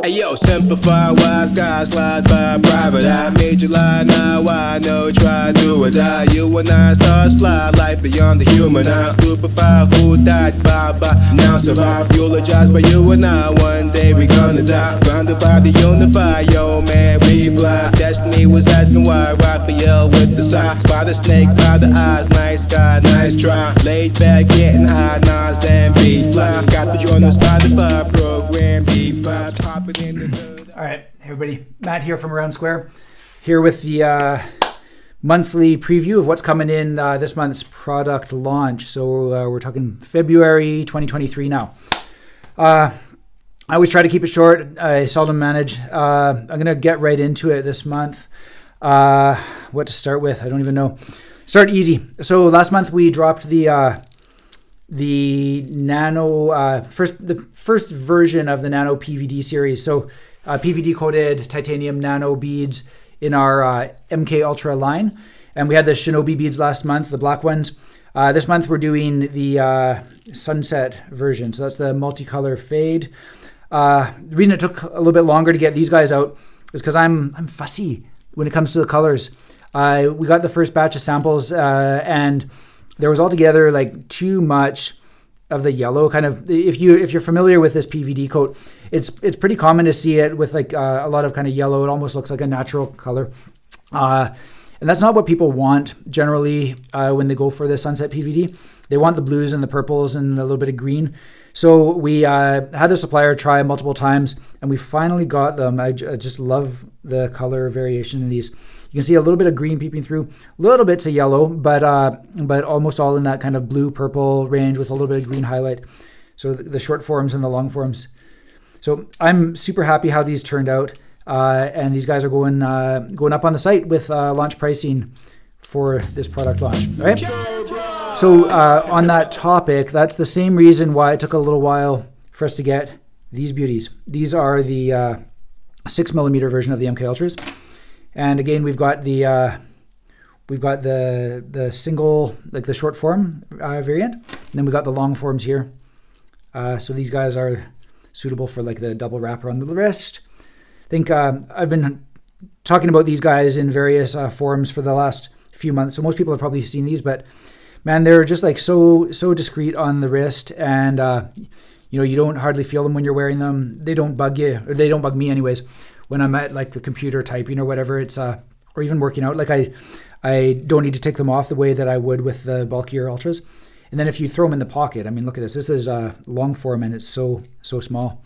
Hey yo, simplify, wise guys slide by private. I made you lie, now I know, try, do or die. You and I stars fly, life beyond the human. I'm stupefied, who died, bye-bye, now survive. Eulogize by you and I, one day we gonna die. Grounded by the unify, yo man, reply. Destiny was asking why, Raphael with the sign. Spy the snake by the eyes, nice guy, nice try. Laid back, getting high, Nas, damn beat fly. Got the joint on Spotify, program, deep vibes, popping in the hood. All right, everybody, Matt here from Aroundsquare, here with the monthly preview of what's coming in this month's product launch. So we're talking February 2023 now. I always try to keep it short. I seldom manage. I'm going to get right into it this month. What to start with? I don't even know. Start easy. So last month we dropped the Nano, the first version of the Nano PVD series. So PVD coated titanium nano beads in our MK Ultra line. And we had the Shinobi beads last month, the black ones. This month we're doing the sunset version. So that's the multicolor fade. The reason it took a little bit longer to get these guys out is because I'm fussy when it comes to the colors. We got the first batch of samples and there was altogether like too much of the yellow kind of. If you're familiar with this PVD coat, it's pretty common to see it with like a lot of kind of yellow. It almost looks like a natural color. And that's not what people want generally when they go for the sunset PVD. They want the blues and the purples and a little bit of green. So we had the supplier try multiple times and we finally got them. I just love the color variation in these. You can see a little bit of green peeping through, little bits of yellow, but almost all in that kind of blue purple range with a little bit of green highlight. So the short forms and the long forms. So I'm super happy how these turned out. And these guys are going up on the site with launch pricing for this product launch. All right. So on that topic, that's the same reason why it took a little while for us to get these beauties. These are the 6mm version of the MK Ultras. And again, we've got the single, like the short form variant, and then we got the long forms here. So these guys are suitable for like the double wrapper on the wrist. I think I've been talking about these guys in various forms for the last few months. So most people have probably seen these, but man, they're just like so discreet on the wrist, and you don't hardly feel them when you're wearing them. They don't bug you, or they don't bug me anyways. When I'm at like the computer typing or whatever, it's or even working out, like I don't need to take them off the way that I would with the bulkier Ultras. And then if you throw them in the pocket, I mean, look at this. This is long form and it's so small.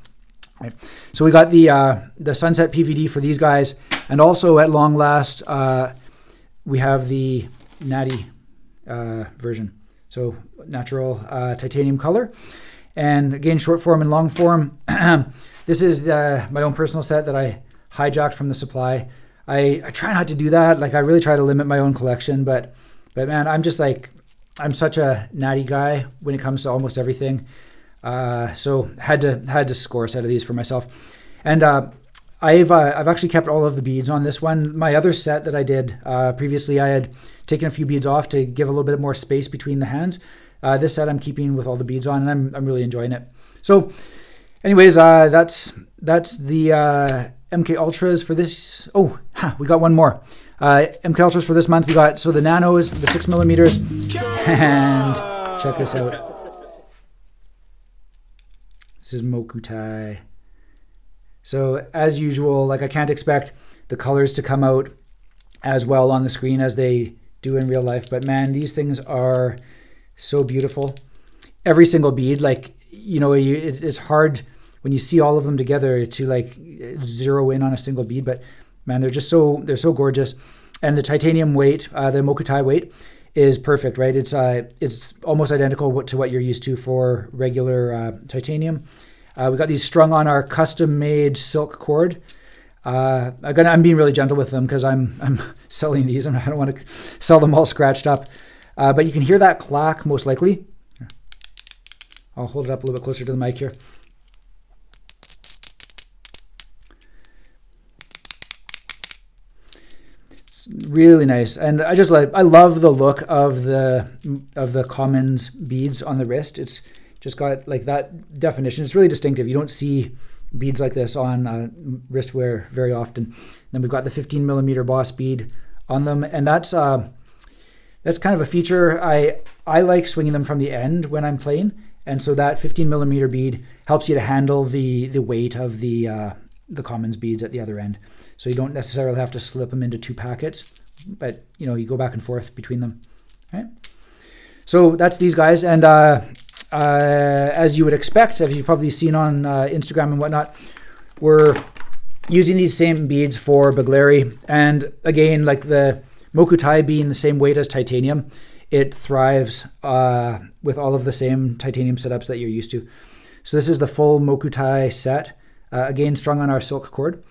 Right. So we got the sunset PVD for these guys, and also at long last we have the natty version. So natural titanium color, and again short form and long form. This is my own personal set that I hijacked from the supply. I try not to do that. Like I really try to limit my own collection, but man, I'm just like, I'm such a natty guy when it comes to almost everything. So had to score a set of these for myself. And I've actually kept all of the beads on this one. My other set that I did previously, I had taken a few beads off to give a little bit more space between the hands. This set I'm keeping with all the beads on, and I'm really enjoying it. So anyways, that's the MK Ultras for this. We got one more. MK Ultras for this month. We got the Nanos, the 6mm, and check this out. This is Mokutai. So as usual, like I can't expect the colors to come out as well on the screen as they do in real life, but man, these things are so beautiful. Every single bead, like, it's hard when you see all of them together to like zero in on a single bead, but man, they're so gorgeous. And the titanium weight, the Mokutai weight is perfect, right? It's almost identical to what you're used to for regular titanium. We got these strung on our custom-made silk cord. I'm being really gentle with them because I'm selling these and I don't want to sell them all scratched up. But you can hear that clack most likely. I'll hold it up a little bit closer to the mic here. It's really nice, and I love the look of the Commons beads on the wrist. It's just got like that definition. It's really distinctive. You don't see beads like this on wrist wear very often. Then we've got the 15 millimeter boss bead on them, and that's kind of a feature. I like swinging them from the end when I'm playing, and so that 15 millimeter bead helps you to handle the weight of the commons beads at the other end. So you don't necessarily have to slip them into 2 packets, but you go back and forth between them. All right. So that's these guys, and as you would expect, as you've probably seen on Instagram and whatnot, we're using these same beads for Begleri. And again, like the Mokutai being the same weight as titanium, it thrives with all of the same titanium setups that you're used to. So this is the full Mokutai set, again strung on our silk cord,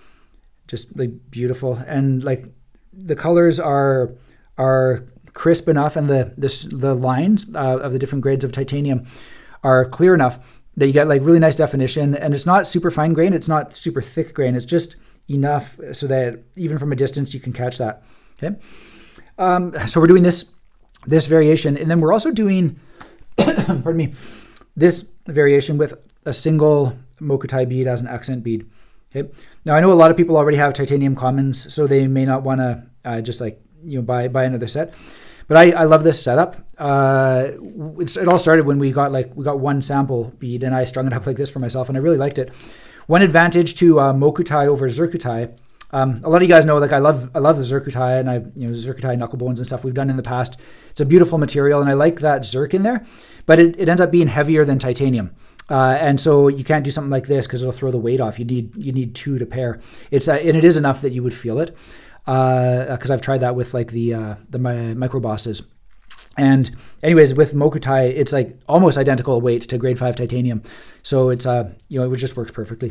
just like beautiful, and like the colors are crisp enough, and the lines of the different grades of titanium are clear enough that you get like really nice definition, and it's not super fine grain, it's not super thick grain, it's just enough so that even from a distance you can catch that. Okay, so we're doing this variation, and then we're also doing pardon me, this variation with a single Mokutai bead as an accent bead. Okay, now I know a lot of people already have titanium commons, so they may not want to just like buy another set. But I love this setup. It all started when we got one sample bead, and I strung it up like this for myself, and I really liked it. One advantage to Mokutai over Zircutai, a lot of you guys know, like I love the Zircutai, and Zircutai knucklebones and stuff we've done in the past. It's a beautiful material, and I like that Zirc in there, but it ends up being heavier than titanium. And so you can't do something like this because it'll throw the weight off. You need 2 to pair. And it is enough that you would feel it. Because I've tried that with like the micro bosses. And anyways, with Mokutai, it's like almost identical weight to grade 5 titanium. So it's it just works perfectly.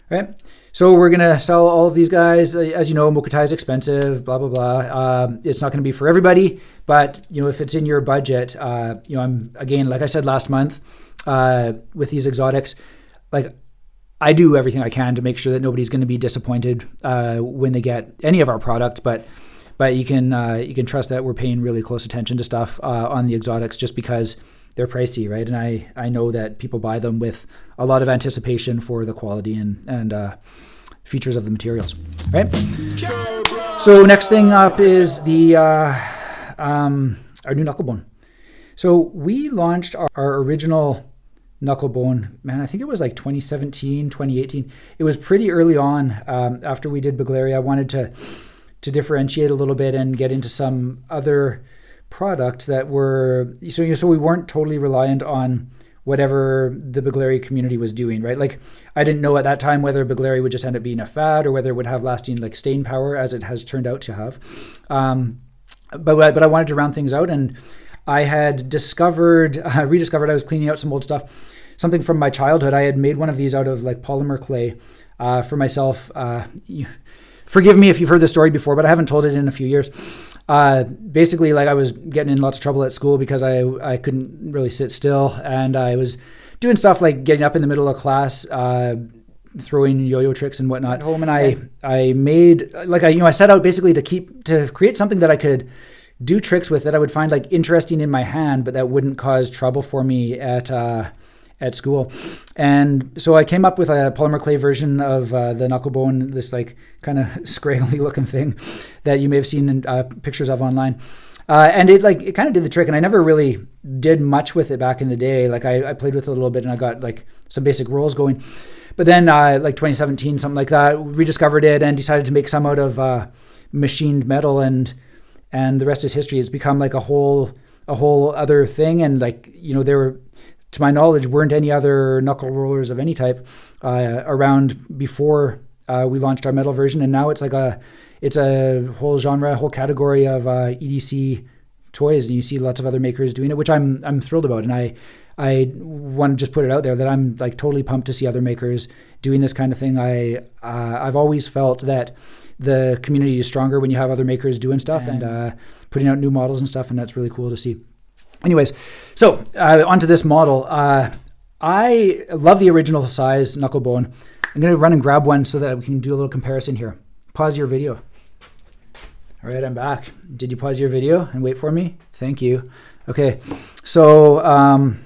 All right. So we're gonna sell all of these guys. As you know, Mokutai is expensive. Blah blah blah. It's not gonna be for everybody, but if it's in your budget, I'm again, like I said last month, with these exotics, like I do everything I can to make sure that nobody's going to be disappointed when they get any of our product, but you can trust that we're paying really close attention to stuff on the exotics just because they're pricey, right? And I know that people buy them with a lot of anticipation for the quality and features of the materials, right? So next thing up is the our new Knucklebone. So we launched our original Knucklebone, man, I think it was like 2017, 2018. It was pretty early on after we did Begleri. I wanted to differentiate a little bit and get into some other products that were, so we weren't totally reliant on whatever the Begleri community was doing, right? Like I didn't know at that time whether Begleri would just end up being a fad or whether it would have lasting like staying power as it has turned out to have. But I wanted to round things out, and I had rediscovered, I was cleaning out some old stuff, something from my childhood. I had made one of these out of like polymer clay for myself. Forgive me if you've heard this story before, but I haven't told it in a few years. Basically, like I was getting in lots of trouble at school because I couldn't really sit still, and I was doing stuff like getting up in the middle of class, throwing yo-yo tricks and whatnot at home. And I made like I set out basically to create something that I could do tricks with that I would find like interesting in my hand, but that wouldn't cause trouble for me at school. And so I came up with a polymer clay version of the Knucklebone, this like kind of scraggly looking thing that you may have seen in pictures of online. And it kind of did the trick, and I never really did much with it back in the day. Like I played with it a little bit, and I got like some basic rolls going. But then like 2017, something like that, rediscovered it and decided to make some out of machined metal, and the rest is history. It's become like a whole other thing. And like, there were, to my knowledge, weren't any other knuckle rollers of any type around before we launched our metal version. And now it's like it's a whole genre, a whole category of EDC toys. And you see lots of other makers doing it, which I'm thrilled about. And I want to just put it out there that I'm like totally pumped to see other makers doing this kind of thing. I've always felt that the community is stronger when you have other makers doing stuff and putting out new models and stuff, and that's really cool to see. Anyways, so onto this model. I love the original size Knucklebone. I'm going to run and grab one so that we can do a little comparison here. Pause your video. All right, I'm back. Did you pause your video and wait for me? Thank you. Okay, so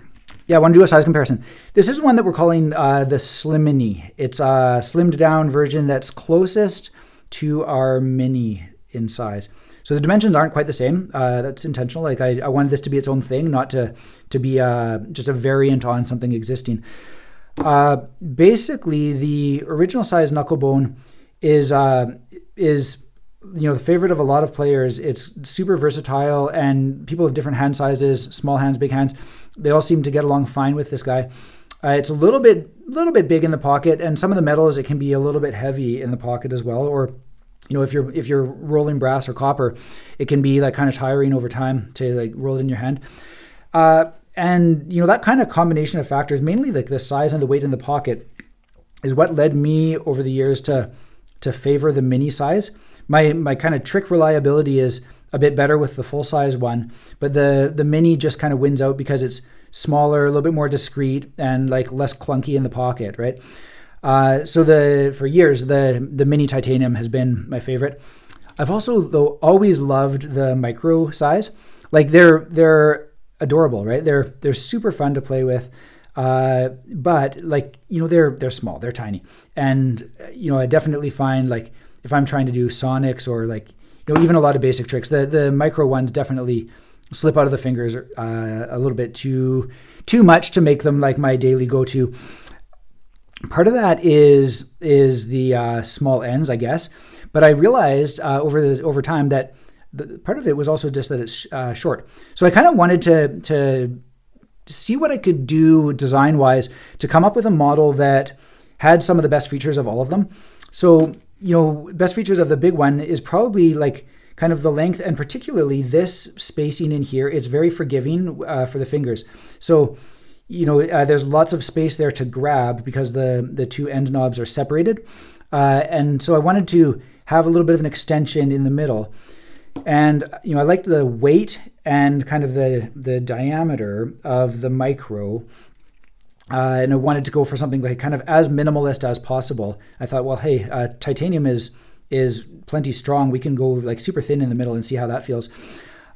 Yeah, I want to do a size comparison. This is one that we're calling the Slim Mini. It's a slimmed down version that's closest to our Mini in size. So the dimensions aren't quite the same. That's intentional. Like I wanted this to be its own thing, not to be just a variant on something existing. Basically, the original size Knucklebone is the favorite of a lot of players. It's super versatile, and people of different hand sizes, small hands, big hands, they all seem to get along fine with this guy. It's a little bit big in the pocket, and some of the metals, it can be a little bit heavy in the pocket as well. Or, if you're rolling brass or copper, it can be like kind of tiring over time to like roll it in your hand. And that kind of combination of factors, mainly like the size and the weight in the pocket, is what led me over the years to favor the mini size. My kind of trick reliability is a bit better with the full size one, but the mini just kind of wins out because it's smaller, a little bit more discreet, and like less clunky in the pocket, right? So for years the mini titanium has been my favorite. I've also though always loved the micro size. Like they're adorable, right? They're super fun to play with. But like, they're small, they're tiny. And, I definitely find like if I'm trying to do sonics or like, even a lot of basic tricks, the micro ones definitely slip out of the fingers a little bit too much to make them like my daily go-to. Part of that is the small ends, I guess. But I realized over time that part of it was also just that it's short. So I kind of wanted to see what I could do design-wise to come up with a model that had some of the best features of all of them. So, best features of the big one is probably like kind of the length, and particularly this spacing in here. It's very forgiving for the fingers. So, there's lots of space there to grab because the two end knobs are separated. And so I wanted to have a little bit of an extension in the middle. And, I liked the weight and kind of the diameter of the micro. And I wanted to go for something like kind of as minimalist as possible. I thought, well, hey, titanium is plenty strong. We can go like super thin in the middle and see how that feels.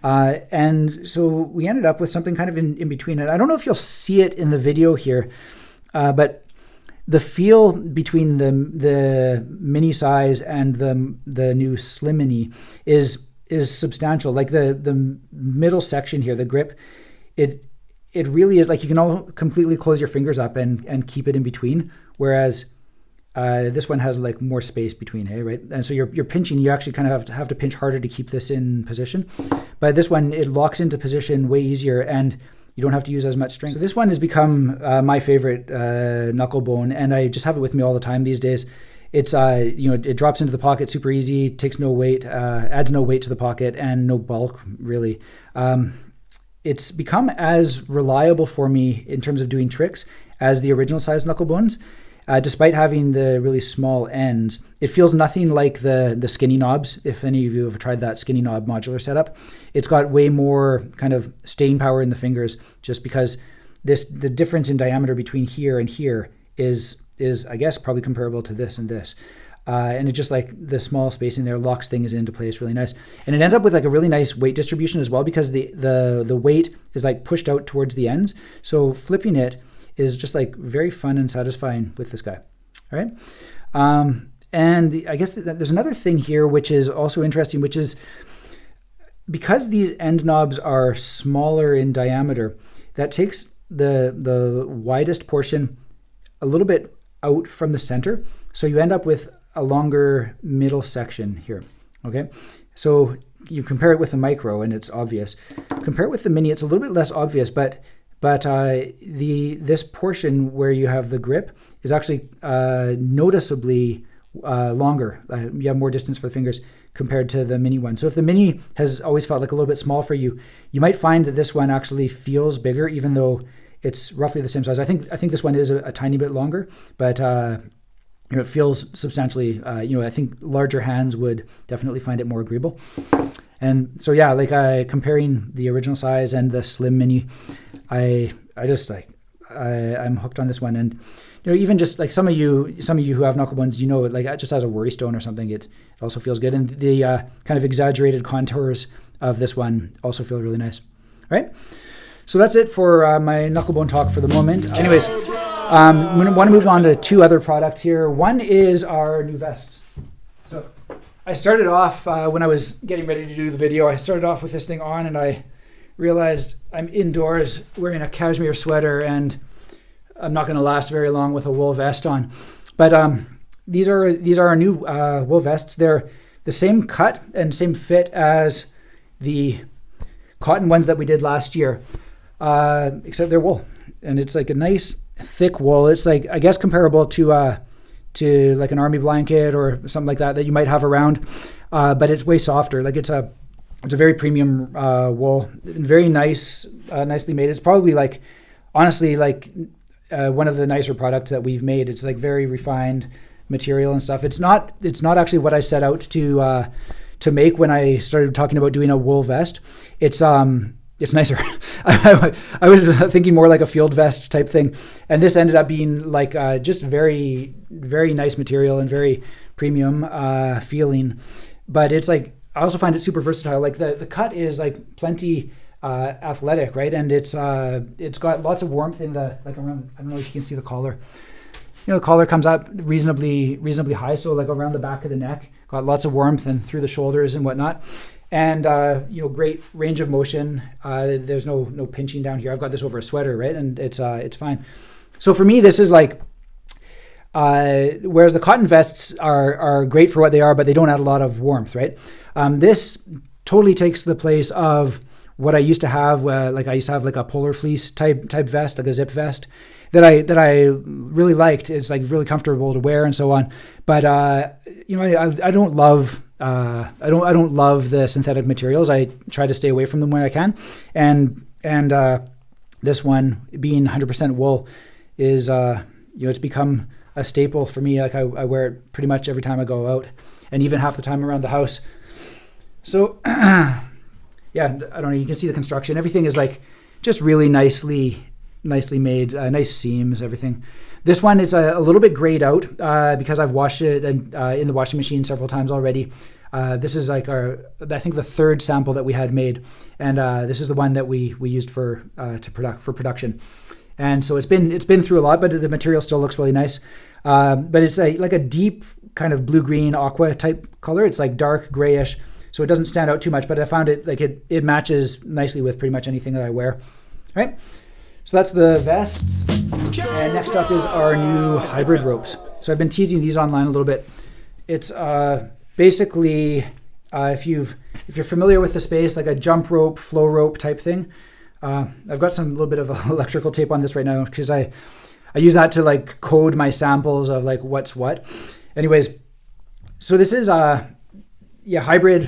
And so we ended up with something kind of in between. And I don't know if you'll see it in the video here, but the feel between the mini size and the new Slim Mini is substantial. Like the middle section here, the grip, it really is like you can all completely close your fingers up and keep it in between, whereas this one has like more space between, hey, right? And so you're pinching, you actually kind of have to pinch harder to keep this in position. But this one, it locks into position way easier, and you don't have to use as much strength. So this one has become my favorite Knucklebone, and I just have it with me all the time these days. It's it drops into the pocket super easy, takes no weight, adds no weight to the pocket, and no bulk really. It's become as reliable for me in terms of doing tricks as the original size Knucklebones. Despite having the really small ends, it feels nothing like the skinny knobs. If any of you have tried that skinny knob modular setup, it's got way more kind of staying power in the fingers, just because the difference in diameter between here and here is I guess probably comparable to this and this. And it's just like the small spacing there locks things into place really nice. And it ends up with like a really nice weight distribution as well, because the weight is like pushed out towards the ends. So flipping it is just like very fun and satisfying with this guy. All right. And I guess there's another thing here which is also interesting, which is because these end knobs are smaller in diameter, that takes the widest portion a little bit out from the center. So you end up with a longer middle section here. Okay. So you compare it with the micro and it's obvious. Compare it with the mini, it's a little bit less obvious, but this portion where you have the grip is actually noticeably longer. You have more distance for the fingers compared to the mini one. So if the mini has always felt like a little bit small for you, you might find that this one actually feels bigger, even though it's roughly the same size. I think this one is a tiny bit longer, but it feels substantially. I think larger hands would definitely find it more agreeable. And so yeah, like comparing the original size and the Slim Mini, I'm hooked on this one. And even just like some of you who have Knucklebones, like just as a worry stone or something, it also feels good. And the kind of exaggerated contours of this one also feel really nice. All right. So that's it for my Knucklebone talk for the moment. Anyways, I'm going to want to move on to two other products here. One is our new vests. So I started off, when I was getting ready to do the video, I started off with this thing on and I realized I'm indoors wearing a cashmere sweater and I'm not going to last very long with a wool vest on. But these are our new wool vests. They're the same cut and same fit as the cotton ones that we did last year, except they're wool. And it's like a nice thick wool. It's like, I guess, comparable to like an army blanket or something like that you might have around, but it's way softer. Like it's a very premium wool, very nice, nicely made. It's probably like, honestly, like one of the nicer products that we've made. It's like very refined material and stuff. It's not actually what I set out to make when I started talking about doing a wool vest. It's nicer. I was thinking more like a field vest type thing, and this ended up being like just very, very nice material and very premium feeling. But it's like, I also find it super versatile. Like the cut is like plenty athletic, right? And it's got lots of warmth in the, like around, I don't know if you can see the collar. You know, the collar comes up reasonably high, so like around the back of the neck, got lots of warmth and through the shoulders and whatnot. And great range of motion. There's no pinching down here. I've got this over a sweater, right? And it's fine. So for me, this is like, whereas the cotton vests are great for what they are, but they don't add a lot of warmth, right? This totally takes the place of what I used to have. Like I used to have like a polar fleece type vest, like a zip vest that I really liked. It's like really comfortable to wear and so on. But I don't love. I don't love the synthetic materials. I try to stay away from them when I can, and this one being 100% wool is it's become a staple for me. Like I wear it pretty much every time I go out, and even half the time around the house. So yeah, I don't know. You can see the construction. Everything is like just really nicely made. Nice seams, everything. This one is a little bit grayed out because I've washed it in the washing machine several times already. This is like I think the third sample that we had made, and this is the one that we used for production. And so it's been through a lot, but the material still looks really nice. But it's like a deep kind of blue-green aqua type color. It's like dark grayish, so it doesn't stand out too much. But I found it like it matches nicely with pretty much anything that I wear. All right. So that's the vests. And next up is our new hybrid ropes. So I've been teasing these online a little bit. It's basically, if you're familiar with the space, like a jump rope, flow rope type thing. I've got some little bit of electrical tape on this right now because I use that to like code my samples of like what's what. Anyways, so this is hybrid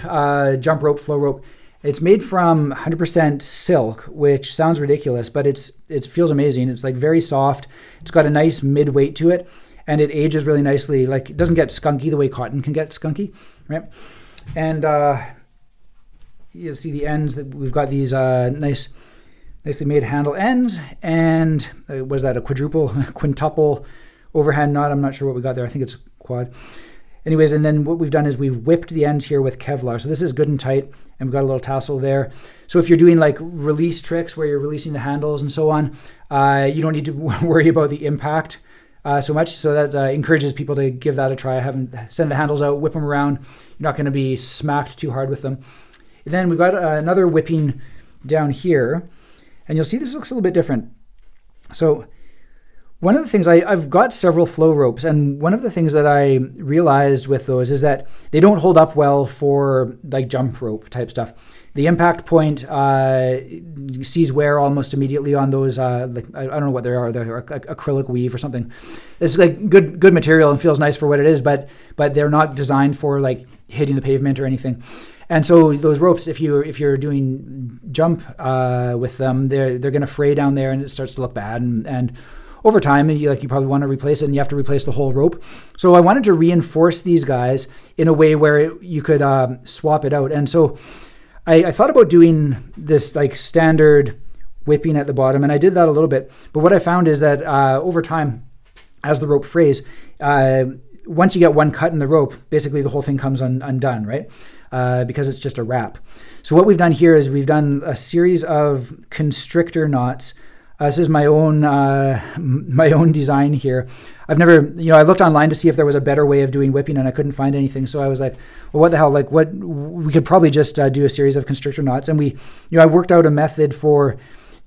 jump rope, flow rope. It's made from 100% silk, which sounds ridiculous, but it feels amazing. It's like very soft. It's got a nice mid-weight to it, and it ages really nicely. Like it doesn't get skunky the way cotton can get skunky, right? And you'll see the ends that we've got these nicely made handle ends, and was that a quintuple overhand knot? I'm not sure what we got there. I think it's quad. Anyways, and then what we've done is we've whipped the ends here with Kevlar. So this is good and tight, and we've got a little tassel there. So if you're doing like release tricks where you're releasing the handles and so on, you don't need to worry about the impact so much. So that encourages people to give that a try. Send the handles out, whip them around. You're not going to be smacked too hard with them. And then we've got another whipping down here, and you'll see this looks a little bit different. So one of the things, I've got several flow ropes, and one of the things that I realized with those is that they don't hold up well for like jump rope type stuff. The impact point sees wear almost immediately on those, like I don't know what they are, they're acrylic weave or something. It's like good material and feels nice for what it is, but they're not designed for like hitting the pavement or anything. And so those ropes, if you're doing jump with them, they're going to fray down there, and it starts to look bad. And over time, you probably want to replace it, and you have to replace the whole rope. So I wanted to reinforce these guys in a way where you could swap it out. And so I thought about doing this like standard whipping at the bottom, and I did that a little bit. But what I found is that over time, as the rope frays, once you get one cut in the rope, basically the whole thing comes undone, right? Because it's just a wrap. So what we've done here is we've done a series of constrictor knots. This is my own design here. I've never, I looked online to see if there was a better way of doing whipping, and I couldn't find anything. So I was like, well, what the hell? Like, what we could probably just do a series of constrictor knots, and I worked out a method for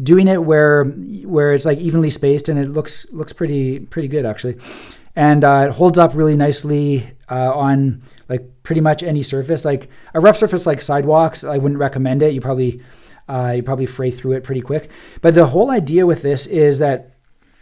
doing it where it's like evenly spaced, and it looks pretty good actually, and it holds up really nicely on like pretty much any surface. Like a rough surface like sidewalks, I wouldn't recommend it. You probably fray through it pretty quick. But the whole idea with this is that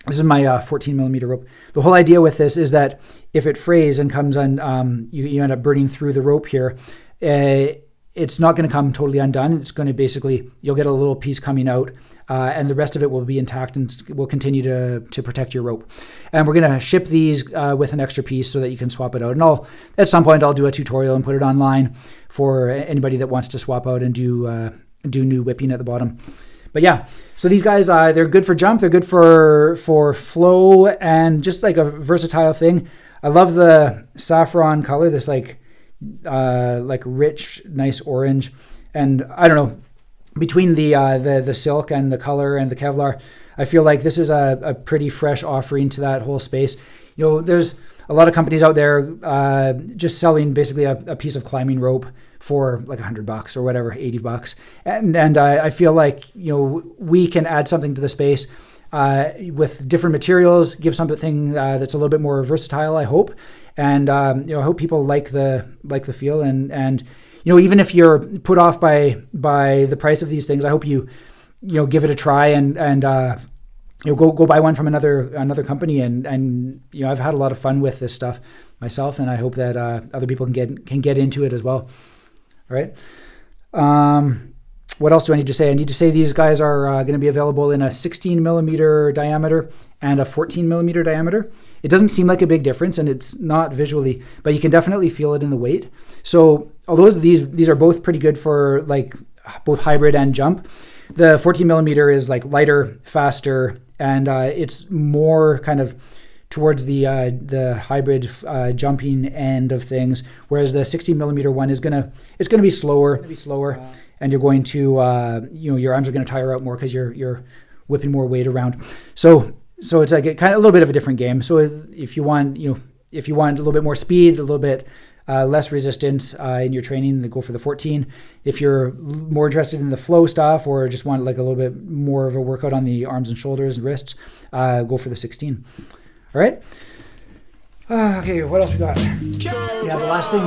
this is my 14 millimeter rope. The whole idea with this is that if it frays and comes on, you end up burning through the rope here. It's not going to come totally undone. It's going to basically, you'll get a little piece coming out, and the rest of it will be intact and will continue to protect your rope. And we're going to ship these with an extra piece so that you can swap it out. And at some point I'll do a tutorial and put it online for anybody that wants to swap out and do new whipping at the bottom. But yeah, so these guys, they're good for jump, they're good for flow, and just like a versatile thing. I love the saffron color, this like rich, nice orange. And I don't know, between the silk and the color and the Kevlar, I feel like this is a pretty fresh offering to that whole space. There's a lot of companies out there just selling basically a piece of climbing rope for like $100 or whatever, $80. And I feel like, we can add something to the space with different materials, give something that's a little bit more versatile, I hope. And, I hope people like the feel. And even if you're put off by the price of these things, I hope you give it a try and go buy one from another company. And I've had a lot of fun with this stuff myself, and I hope that other people can get into it as well. All right. What else do I need to say? I need to say these guys are going to be available in a 16 millimeter diameter and a 14 millimeter diameter. It doesn't seem like a big difference, and it's not visually, but you can definitely feel it in the weight. So although these are both pretty good for like both hybrid and jump, the 14 millimeter is like lighter, faster, and it's more kind of towards the hybrid jumping end of things, whereas the 16 millimeter one is gonna be slower, and you're going to your arms are going to tire out more because you're whipping more weight around. So it's like kind of a little bit of a different game. So if you want a little bit more speed, a little bit less resistance in your training, then go for the 14. If you're more interested in the flow stuff or just want like a little bit more of a workout on the arms and shoulders and wrists, go for the 16. All right. Okay, what else we got? Yeah, the last thing,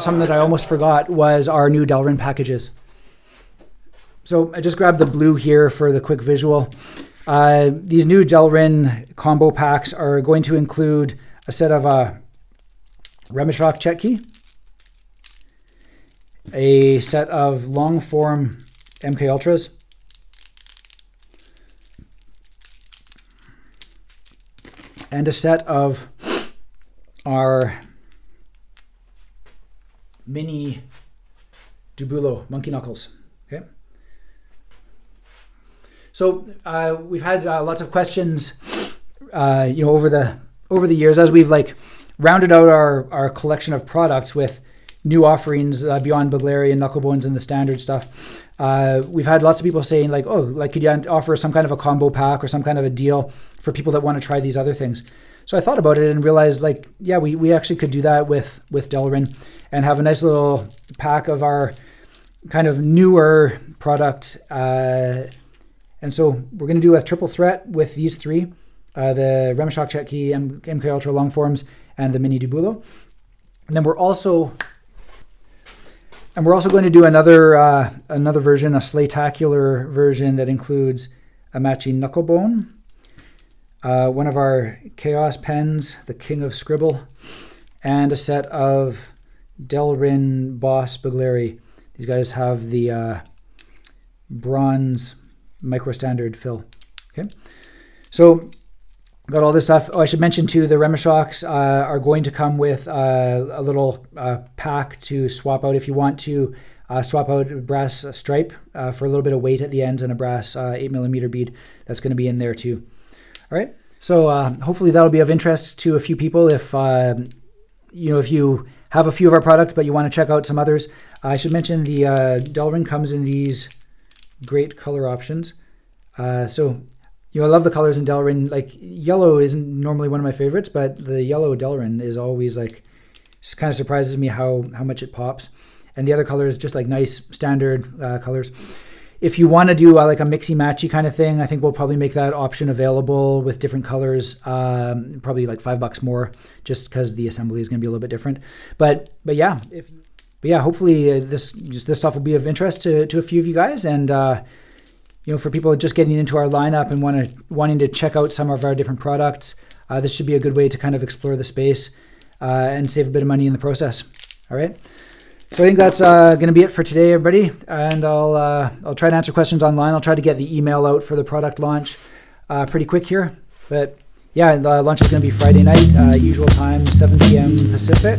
something that I almost forgot, was our new Delrin packages. So I just grabbed the blue here for the quick visual. These new Delrin combo packs are going to include a set of Remeshock check key, a set of long form MK Ultras, and a set of our mini Dubulo monkey knuckles. Okay. So we've had lots of questions, over the years as we've like rounded out our collection of products with new offerings beyond Bugleri and Knucklebones and the standard stuff. We've had lots of people saying like, oh, like could you offer some kind of a combo pack or some kind of a deal for people that want to try these other things? So I thought about it and realized like, yeah, we actually could do that with Delrin and have a nice little pack of our kind of newer products. And so we're going to do a triple threat with these three, the Remeshock check key, MK Ultra long forms, and the mini Dubulo. And then we're also going to do another version, a Slaytacular version that includes a matching Knucklebone, one of our Chaos pens, the King of Scribble, and a set of Delrin Boss Bugleri. These guys have the bronze micro standard fill. Okay, so got all this stuff. Oh, I should mention too, the Remeshocks are going to come with a little pack to swap out if you want to swap out a brass stripe for a little bit of weight at the ends and a brass 8mm bead. That's going to be in there too. All right. So hopefully that'll be of interest to a few people if if you have a few of our products, but you want to check out some others, I should mention the Delrin comes in these great color options. So I love the colors in Delrin. Like yellow isn't normally one of my favorites, but the yellow Delrin is always like, just kind of surprises me how much it pops. And the other colors just like nice standard colors. If you want to do like a mixy matchy kind of thing, I think we'll probably make that option available with different colors, probably like $5 more, just because the assembly is going to be a little bit different. But yeah, hopefully this stuff will be of interest to a few of you guys, and for people just getting into our lineup and wanting to check out some of our different products, this should be a good way to kind of explore the space and save a bit of money in the process. All right. So I think that's going to be it for today, everybody. And I'll try to answer questions online. I'll try to get the email out for the product launch pretty quick here. But yeah, the launch is going to be Friday night, usual time, 7 p.m. Pacific.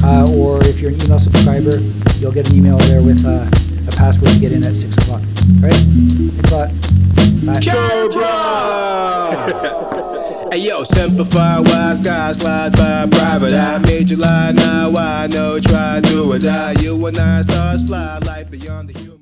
Or if you're an email subscriber, you'll get an email there with a password to get in at 6 o'clock. All right? Thanks a lot. Bye. Cobra! Hey yo, simplify, wise guy, slide by private. I made you lie, now I know, try, do or die. You and I stars fly, life beyond the human.